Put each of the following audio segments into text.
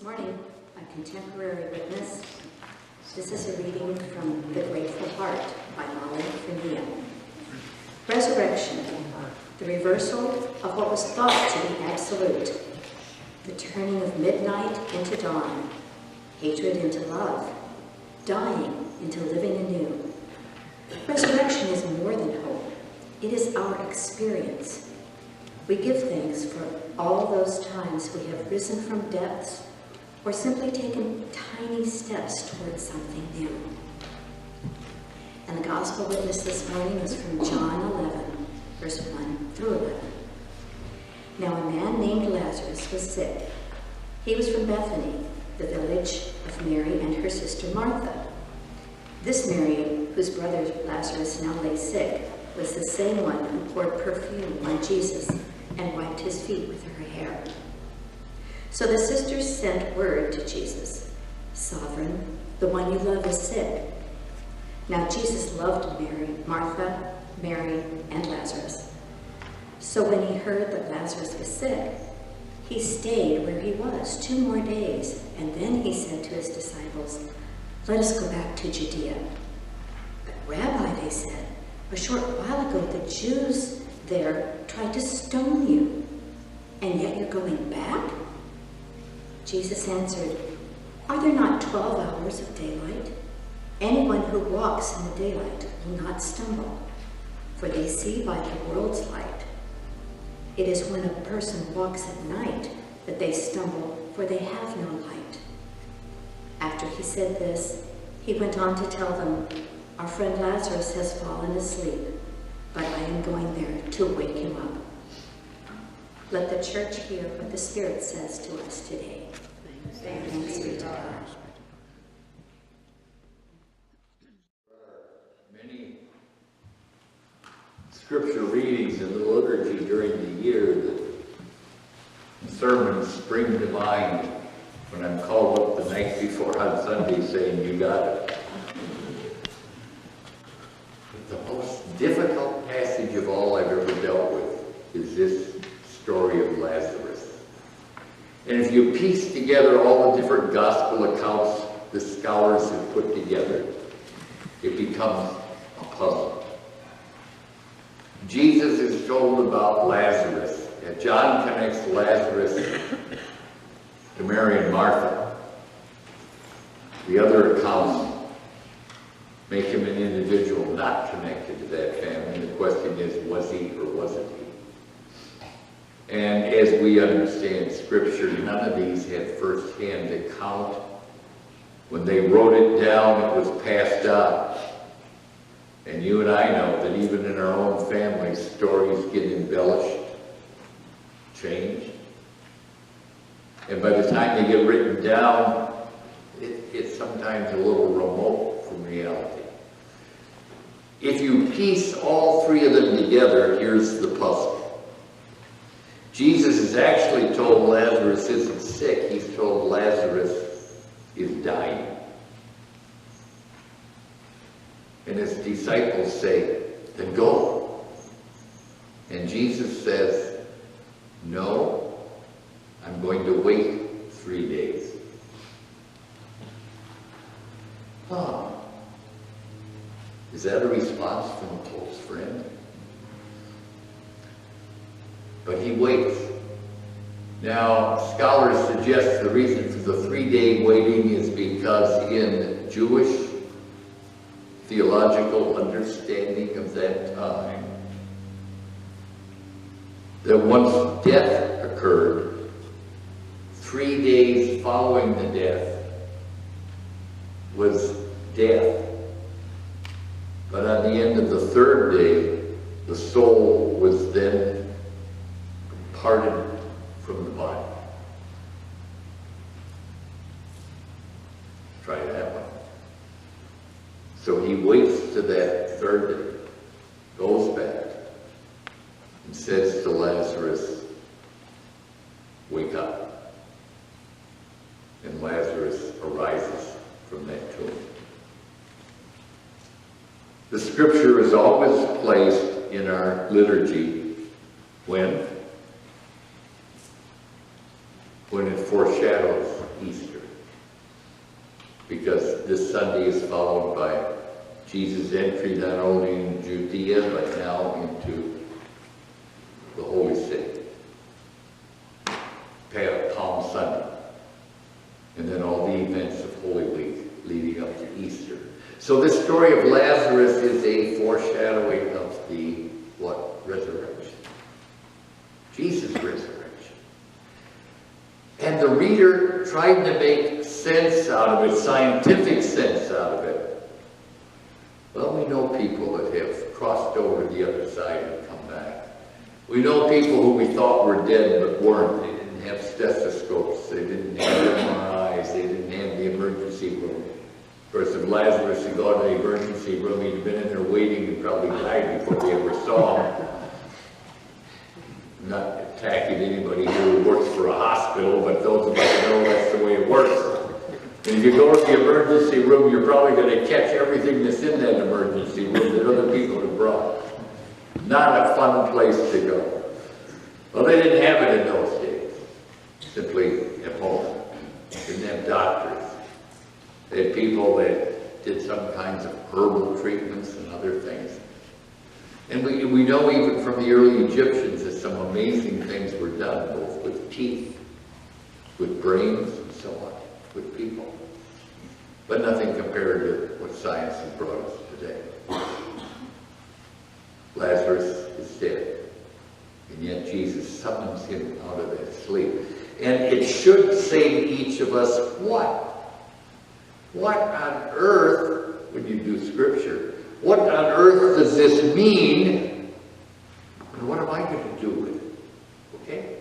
This morning, a contemporary witness. This is a reading from The Grateful Heart by Hawley. Resurrection, the reversal of what was thought to be absolute, the turning of midnight into dawn, hatred into love, dying into living anew. Resurrection is more than hope. It is our experience. We give thanks for all those times we have risen from depths or simply taken tiny steps towards something new. And the gospel witness this morning is from John 11, verse 1 through 11. Now a man named Lazarus was sick. He was from Bethany, the village of Mary and her sister Martha. This Mary, whose brother Lazarus now lay sick, was the same one who poured perfume on Jesus and wiped his feet with her hair. So the sisters sent word to Jesus, "Sovereign, the one you love is sick." Now Jesus loved Martha, Mary, and Lazarus. So when he heard that Lazarus was sick, he stayed where he was 2 more days, and then he said to his disciples, "Let us go back to Judea." "But Rabbi," they said, "a short while ago the Jews there tried to stone you, and yet you're going back?" Jesus answered, "Are there not 12 hours of daylight? Anyone who walks in the daylight will not stumble, for they see by the world's light. It is when a person walks at night that they stumble, for they have no light." After he said this, he went on to tell them, "Our friend Lazarus has fallen asleep, but I am going there to wake him up." Let the church hear what the Spirit says to us today. Thanks be to God. Many scripture readings in the liturgy during the year that sermons spring to mind when I'm called up the night before on Sunday saying, "You got it." But the most difficult passage of all I've ever dealt with is this story of Lazarus. And if you piece together all the different gospel accounts the scholars have put together, it becomes a puzzle. Jesus is told about Lazarus, and John connects Lazarus to Mary and Martha. The other accounts make him an individual not connected to that family. The question is, was he or wasn't he? And as we understand Scripture, none of these had first-hand account. When they wrote it down, it was passed on. And you and I know that even in our own families, stories get embellished, changed. And by the time they get written down, it's sometimes a little remote from reality. If you piece all 3 of them together, here's the puzzle. Jesus has actually told Lazarus isn't sick. He's told Lazarus is dying. And his disciples say, "Then go." And Jesus says, "No, I'm going to wait 3 days." Is that a response from a close friend? But he waits. Now, scholars suggest the reason for the 3-day waiting is because in Jewish theological understanding of that time, that once death occurred, 3 days following the death was death. But on the end of the 3rd day, the soul was then parted from the body. Try that one. So he waits to that 3rd day, goes back, and says to Lazarus, "Wake up." And Lazarus arises from that tomb. The Scripture is always placed in our liturgy when it foreshadows Easter. this Sunday is followed by Jesus' entry not only in Judea, but now into the Holy City. Palm Sunday. And then all the events of Holy Week leading up to Easter. So this story of Lazarus is a foreshadowing of the, what? Resurrection. Jesus' resurrection. And the reader tried to make sense out of it, scientific sense out of it. Well, we know people that have crossed over to the other side and come back. We know people who we thought were dead but weren't. They didn't have stethoscopes, they didn't have MRIs, they didn't have the emergency room. Of course, if Lazarus had gone to the emergency room, he'd been in there waiting and probably died before they ever saw him. Not attacking anybody who works for a hospital, but those of us who know that's the way it works. And if you go to the emergency room, you're probably going to catch everything that's in that emergency room that other people have brought. Not a fun place to go. Well, they didn't have it in those days. Simply at home. Didn't have doctors. They had people that did some kinds of herbal treatments and other things. And we know even from the early Egyptians that some amazing things were done, both with teeth, with brains, and so on, with people. But nothing compared to what science has brought us today. Lazarus is dead, and yet Jesus summons him out of that sleep. And it should say to each of us, what? What on earth, when you do Scripture, what on earth does this mean? And what am I going to do with it? Okay?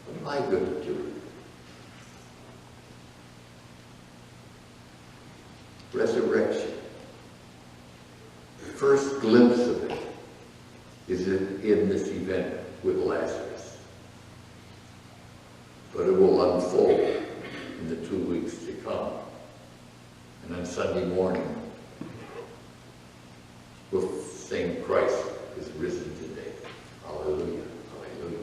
What am I going to do with it? Resurrection. The first glimpse of it is in this event with Lazarus. But it will unfold in the 2 weeks to come. And on Sunday morning, we'll sing Christ is risen today. Hallelujah, hallelujah.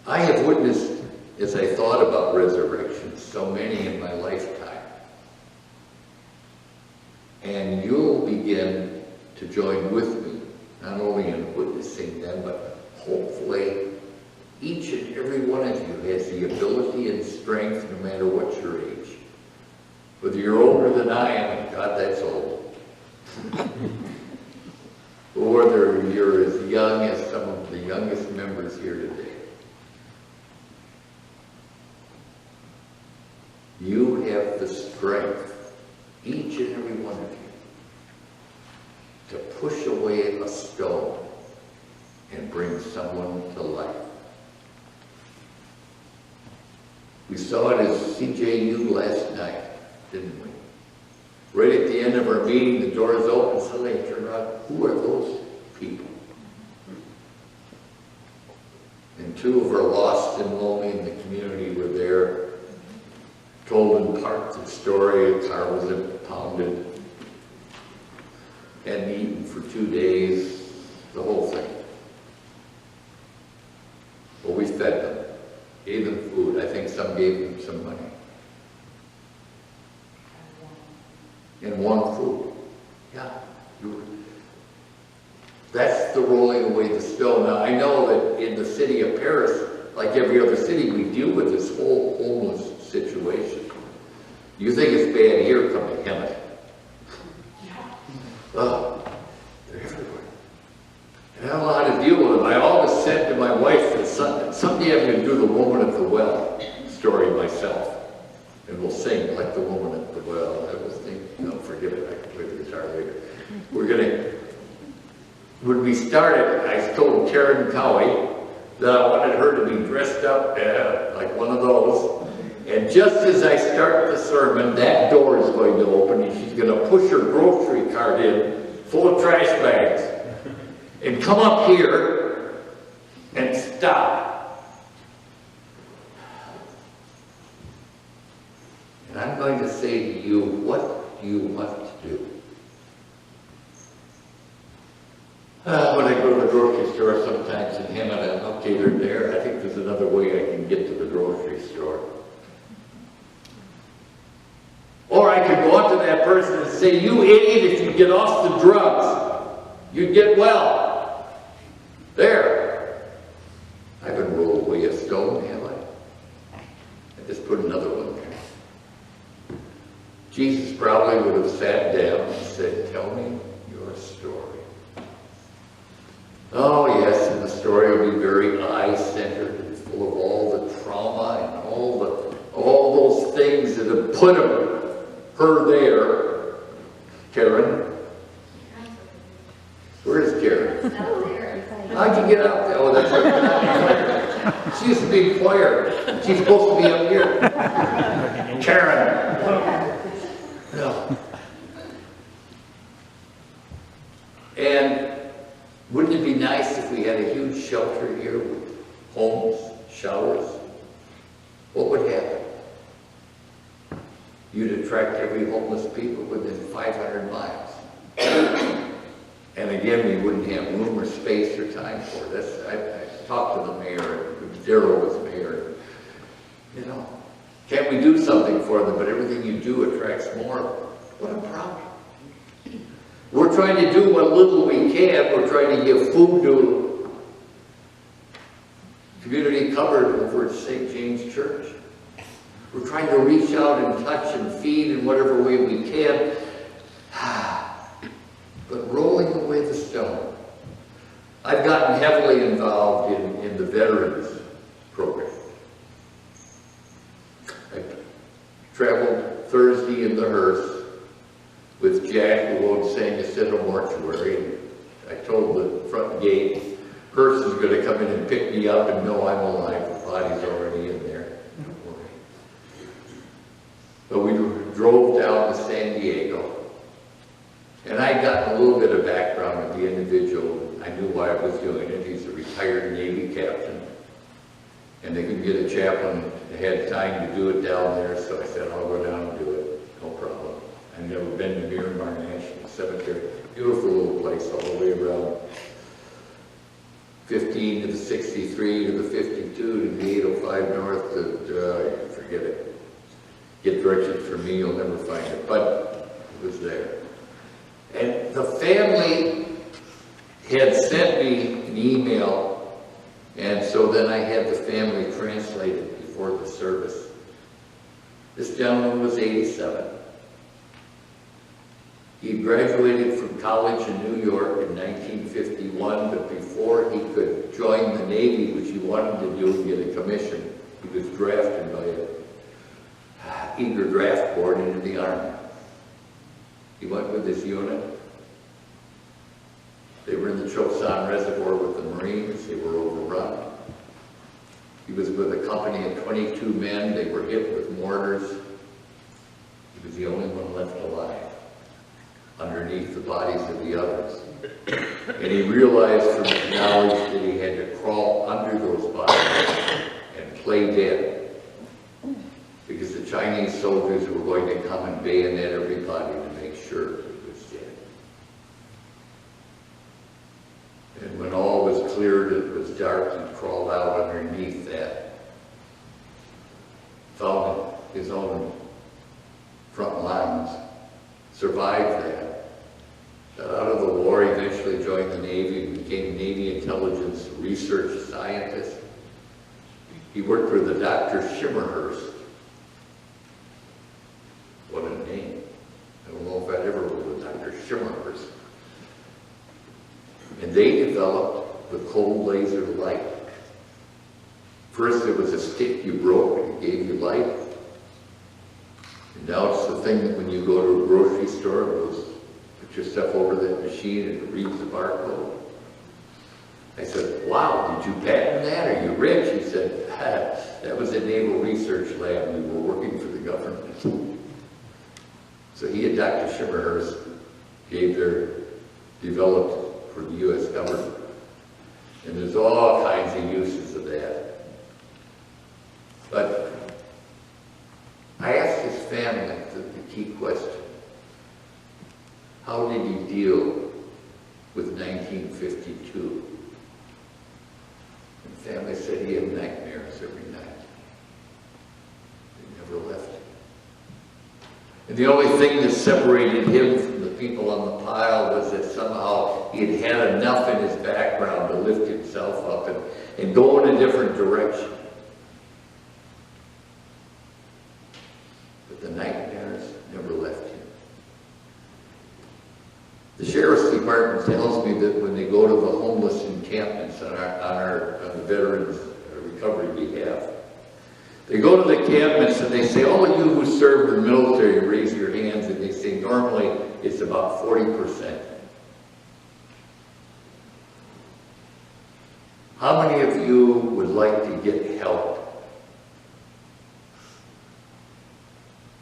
I have witnessed, as I thought about resurrection, so many in my lifetime. And you'll begin to join with me, not only in witnessing them, but hopefully each and every one of you has the ability and strength, no matter what your age. Whether you're older than I am, and God, that's old. Or whether you're as young as some of the youngest members here today. You have the strength, each and every one of you, to push away a stone and bring someone to life. We saw it as CJU last night, didn't we? Right at the end of our meeting, the doors opened, suddenly it turned out, who are those people? And two of our lost and lonely in the community were there, told in part the story. A car was impounded, hadn't eaten for 2 days, the whole thing. Well, we fed them, gave them food. I think some gave them some money. And one food. Yeah. That's the rolling away the stone. Now, I know that in the city of Paris, like every other city, we deal with this whole homeless situation. You think it's bad here, come to Hemet. Oh, they're everywhere. And I don't know how to deal with them. I always said to my wife that someday I'm going to do the woman at the well story myself. And we'll sing like the woman at the well. I was thinking, no, forget it, I can play the guitar later. We're going to, when we started, I told Karen Cowie that I wanted her to be dressed up like one of those. And just as I start the sermon, that door is going to open and she's going to push her grocery cart in full of trash bags and come up here and stop. And I'm going to say to you, what do you want to do? When I go to the grocery store sometimes in Hemet, I'm up okay, they're there. I think there's another way I can get to the grocery store. Or I could go up to that person and say, you idiot, if you get off the drugs, you'd get well. There. I haven't rolled away a stone, have I? I just put another one there. Jesus probably would have sat down and said, tell me your story. Oh yes, and the story will be very I-centered and full of all the trauma and all those things that have put her there. Karen? Where is Karen? How'd you get out there? Oh, that's right. She used to be in choir. She's supposed to be up here. Karen. No. And wouldn't it be nice if we had a huge shelter here with homes, showers? What would happen? You'd attract every homeless people within 500 miles. And again, we wouldn't have room or space or time for this. I talked to the mayor, Daryl was mayor. You know, can't we do something for them? But everything you do attracts more. What a problem. We're trying to do what little we can. We're trying to give food to community covered over at St. James Church. We're trying to reach out and touch and feed in whatever way we can. But rolling away the stone. I've gotten heavily involved in the veterans program. I traveled Thursday in the hearse with Jack, who owned San Jacinto Mortuary, and I told the front gate, hearse is going to come in and pick me up, and no, I'm alive, the body's already in there. Don't worry. But we drove down to San Diego, and I got a little bit of background of the individual. I knew why I was doing it. He's a retired Navy captain, and they couldn't get a chaplain that had time to do it down there, so I said, I'll go down and do it, no problem. I've never been to Miramar National Cemetery. Beautiful little place all the way around. 15 to the 63 to the 52 to the 805 north to, forget it. Get directions from me, you'll never find it. But it was there. And the family had sent me an email, and so then I had the family translated before the service. This gentleman was 87. He graduated from college in New York in 1951, but before he could join the Navy, which he wanted to do and get a commission, he was drafted by an eager draft board into the Army. He went with his unit. They were in the Chosin Reservoir with the Marines. They were overrun. He was with a company of 22 men. They were hit with mortars. He was the only one left alive underneath the bodies of the others. And he realized from his knowledge that he had to crawl under those bodies and play dead, because the Chinese soldiers were going to come and bayonet everybody to make sure he was dead. And when all was cleared, it was dark, he crawled out underneath that, found his own front lines, survived that. Got out of the war, eventually joined the Navy, became Navy intelligence research scientist. He worked for the Dr. Schimmerhurst. What a name. I don't know if I'd ever worked with Dr. Schimmerhurst. And they developed the cold laser light. First it was a stick you broke and it gave you light. And now it's the thing that when you go to a grocery store, it goes, put your stuff over that machine and it reads the barcode. I said, wow, did you patent that? Are you rich? He said, that was a naval research lab. We were working for the government. So he and Dr. Schimmerhurst developed for the U.S. government. And there's all kinds of uses of that. But I asked his family the key question. How did he deal with 1952? And The family said he had nightmares every night. They never left him. And the only thing that separated him from the people on the pile was that somehow he had had enough in his background to lift himself up and go in a different direction. But the nightmares never left him. The Sheriff's Department tells me that when they go to the homeless encampments on the veterans' recovery behalf, they go to the encampments and they say, all of you who served in the military, raise your hands, and they say normally it's about 40%. How many of you would like to get help?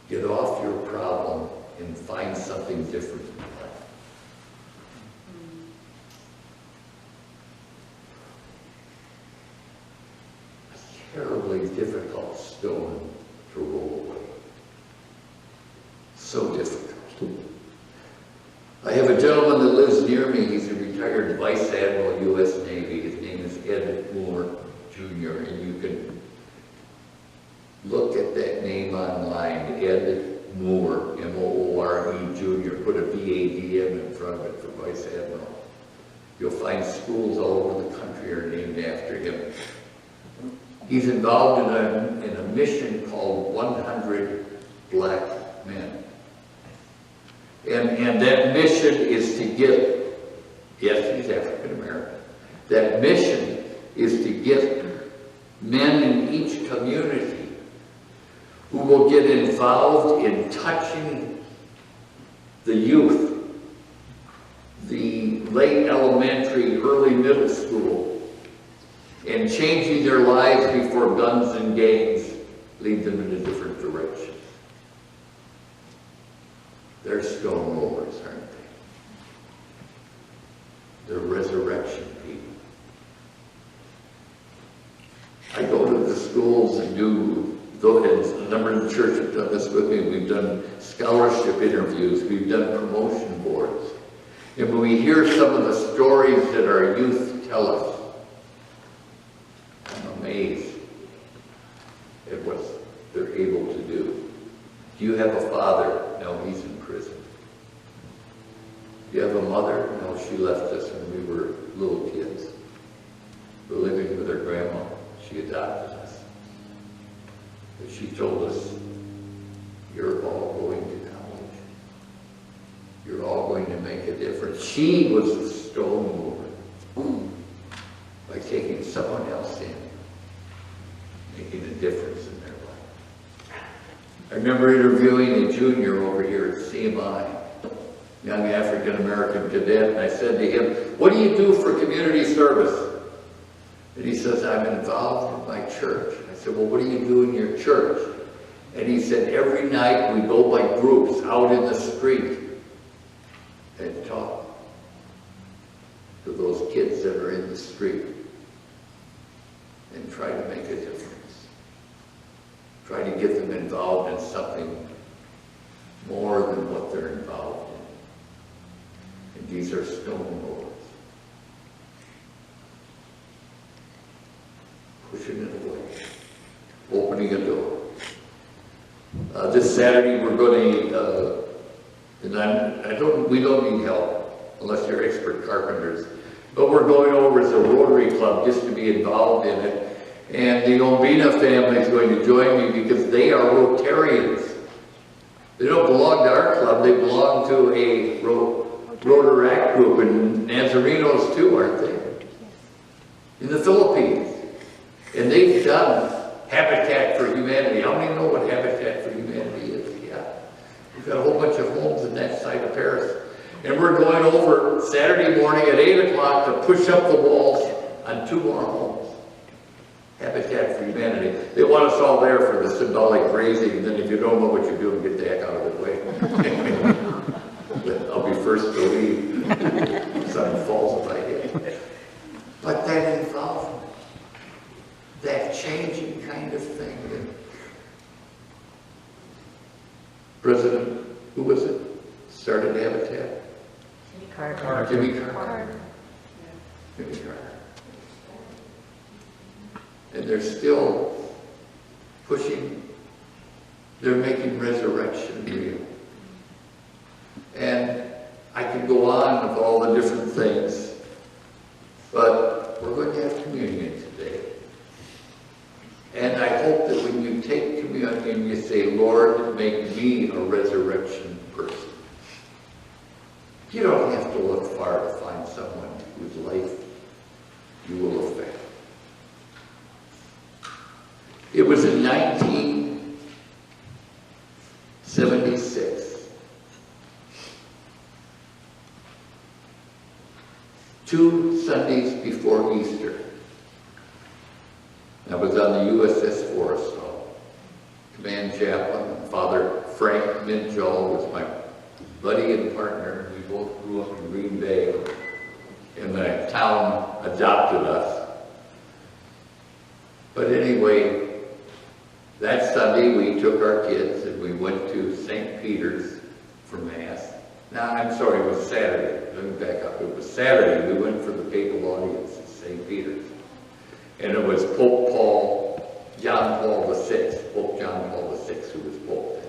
Get off your problem and find something different in life. A terribly difficult stone to roll away. So difficult. I have a gentleman that lives near me. He's a retired Vice Admiral, U.S. Navy. His name is Ed Moore, Jr., and you can look at that name online, Ed Moore, M-O-O-R-E, Jr. Put a B-A-D-M in front of it for Vice Admiral. You'll find schools all over the country are named after him. He's involved in a mission called 100 Black Men. And that mission is to get, yes, he's African American. That mission is to get men in each community who will get involved in touching the youth, the late elementary, early middle school, and changing their lives before guns and gangs lead them in a different direction. They're stone rollers, aren't they? They're resurrection people. I go to the schools and a number of the church have done this with me. We've done scholarship interviews. We've done promotion boards. And when we hear some of the stories that our youth tell us, I'm amazed at what they're able to do. Do you have a father? No, he's in prison. Do you have a mother? No, she left us when we were little kids. We're living with her grandma. She adopted us. But she told us, you're all going to college. You're all going to make a difference. She was the stone mover by taking someone else in, making a difference in their life. I remember interviewing a junior over here at CMI, young African-American cadet, and I said to him, what do you do for community service? And he says, I'm involved in my church. I said, well, what do you do in your church? And he said, every night we go by groups out in the street and talk to those kids that are in the street and try to make a difference. Try to get them involved in something more than what they're involved in. And these are stone rollers. Pushing it away. Opening a door. This Saturday we're going to, we don't need help unless you're expert carpenters, but we're going over as a Rotary Club just to be involved in it. And the Ombina family is going to join me because they are Rotarians. They don't belong to our club, they belong to a Rotaract group, and Nazarenos too, aren't they? In the Philippines. And they've done Habitat for Humanity. How many know what Habitat for Humanity is? Yeah. We've got a whole bunch of homes in that side of Paris. And we're going over Saturday morning at 8 o'clock to push up the walls on 2 more homes. Habitat for Humanity. They want us all there for the symbolic raising, and then if you don't know what you're doing, get the heck out of the way. I'll be first to leave. Something falls if I hit. But that involvement, that changing kind of thing. President, who was it? Started Habitat? Jimmy Carter. Jimmy Carter. Jimmy Carter. And they're still pushing, they're making resurrection real. And I could go on with all the different things, but we're going to have communion today. And I hope that when you take communion, you say, Lord, make me a resurrection person. You don't have to look far to find someone whose life you will affect. It was in 1976. 2 Sundays before Easter. I was on the USS Forrestal. Command chaplain, Father Frank Minchall was my buddy and partner. We both grew up in Green Bay, and the town adopted us. But anyway, that Sunday we took our kids and we went to St. Peter's for Mass. Now, I'm sorry, it was Saturday. Let me back up. It was Saturday. We went for the papal audience at St. Peter's. And it was John Paul VI, Pope John Paul VI, who was Pope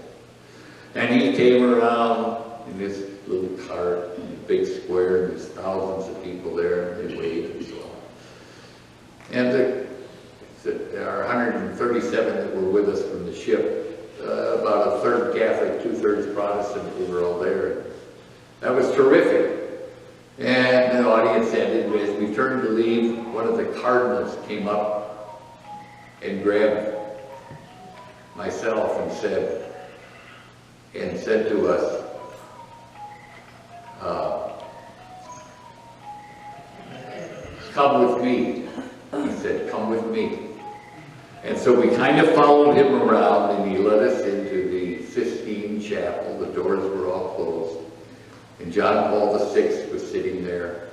then. And he came around in this little cart in a big square, and there's thousands of people there, and they waved and so on. And there are 137 that were with us from the ship, about a third Catholic, 2/3 Protestant, we were all there. That was terrific. And the audience ended. As we turned to leave, one of the cardinals came up and grabbed myself and said to us, come with me. He said, come with me. And so we kind of followed him around, and he led us into the Sistine Chapel. The doors were all closed. And John Paul VI was sitting there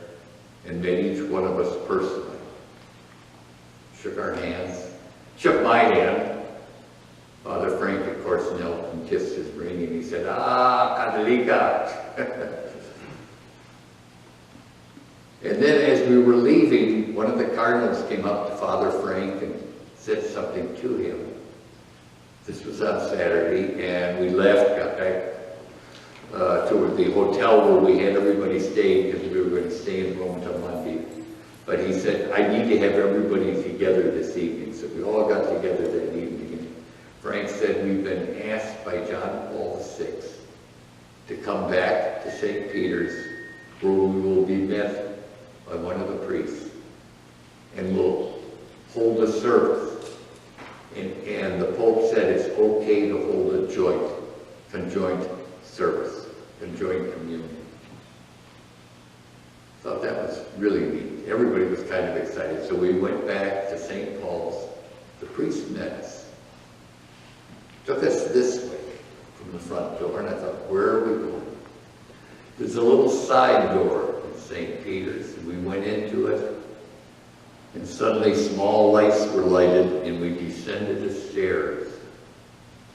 and met each one of us personally. Shook our hands, shook my hand. Father Frank, of course, knelt and kissed his ring, and he said, Catholica. And then as we were leaving, one of the cardinals came up to Father Frank and said something to him. This was on Saturday, and we left, got back to the hotel where we had everybody staying, because we were going to stay in Rome until Monday. But he said, I need to have everybody together this evening. So we all got together that evening. And Frank said, we've been asked by John Paul VI to come back to St. Peter's, where we will be met by one of the priests. And we'll hold a service. And the Pope said it's okay to hold a conjoint service, conjoint communion. Thought that was really neat. Everybody was kind of excited. So we went back to St. Paul's. The priest met us. Took us this way from the front door, and I thought, where are we going? There's a little side door in St. Peter's, and we went into it. And suddenly small lights were lighted, and we descended the stairs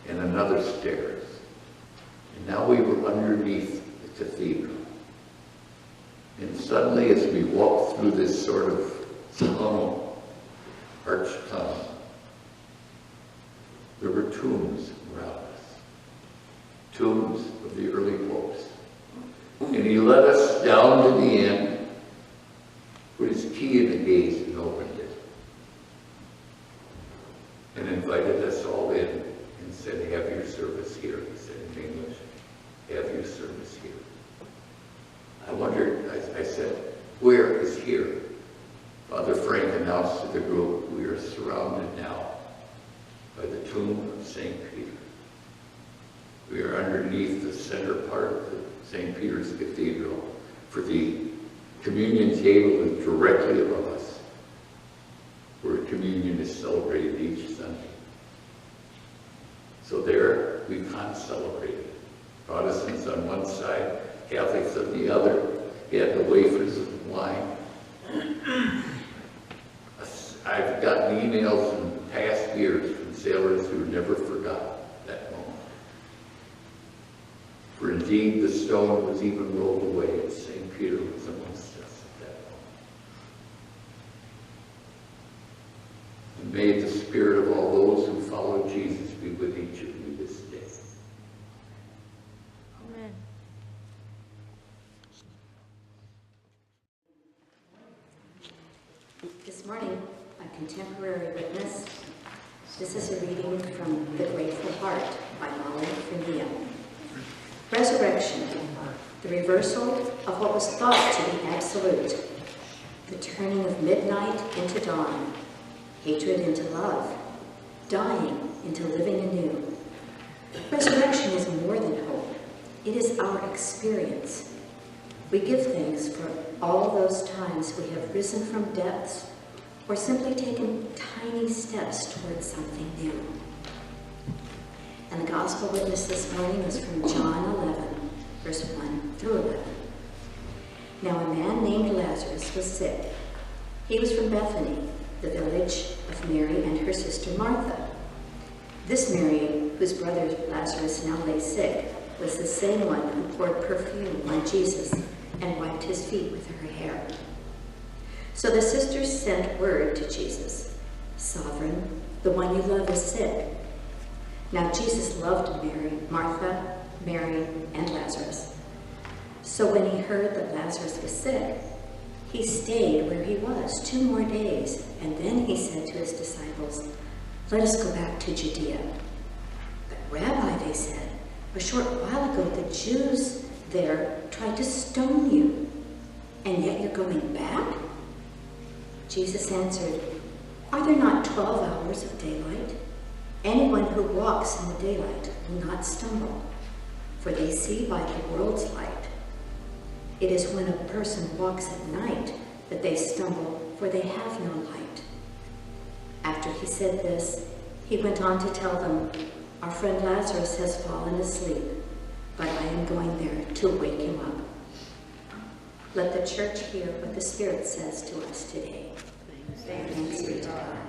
and another stairs. And now we were underneath the cathedral. And suddenly, as we walked through this sort of tunnel, arched tunnel, there were tombs around us. Tombs of the early popes. And he led us down to the end, put his key in the gate and opened it, and invited us all in and said, have your service here. He said in English, have your service here. I wondered, I said, where is here? Father Frank announced to the group, we are surrounded now by the tomb of St. Peter. We are underneath the center part of the St. Peter's Cathedral, for the communion table is directly above us, where communion is celebrated each Sunday. So there we celebrated. Protestants on one side, Catholics on the other. We had the wafers and wine. I've gotten emails in past years from sailors who never forgot that moment. For indeed, the stone was even rolled away as St. Peter was amongst us at that moment. And And may the spirit of all those who follow Jesus be with each of you this day. Amen. This morning, a contemporary witness. This is a reading from The Grateful Heart by Molly Frenia. Resurrection, the reversal of what was thought to be absolute, the turning of midnight into dawn, hatred into love, dying into living anew. Resurrection is more than hope. It is our experience. We give thanks for all those times we have risen from depths or simply taken tiny steps towards something new. And the gospel witness this morning is from John 11, verse 1 through 11. Now a man named Lazarus was sick. He was from Bethany, the village of Mary and her sister Martha. This Mary, whose brother Lazarus now lay sick, was the same one who poured perfume on Jesus and wiped his feet with her hair. So the sisters sent word to Jesus, "Sovereign, the one you love is sick." Now Jesus loved Martha, Mary, and Lazarus. So when he heard that Lazarus was sick, he stayed where he was 2 more days, and then he said to his disciples, "Let us go back to Judea." "But Rabbi," they said, "a short while ago the Jews there tried to stone you, and yet you're going back?" Jesus answered, "Are there not 12 hours of daylight? Anyone who walks in the daylight will not stumble, for they see by the world's light. It is when a person walks at night that they stumble, for they have no light." After he said this, he went on to tell them, "Our friend Lazarus has fallen asleep, but I am going there to wake him up." Let the church hear what the Spirit says to us today. Thanks be to God.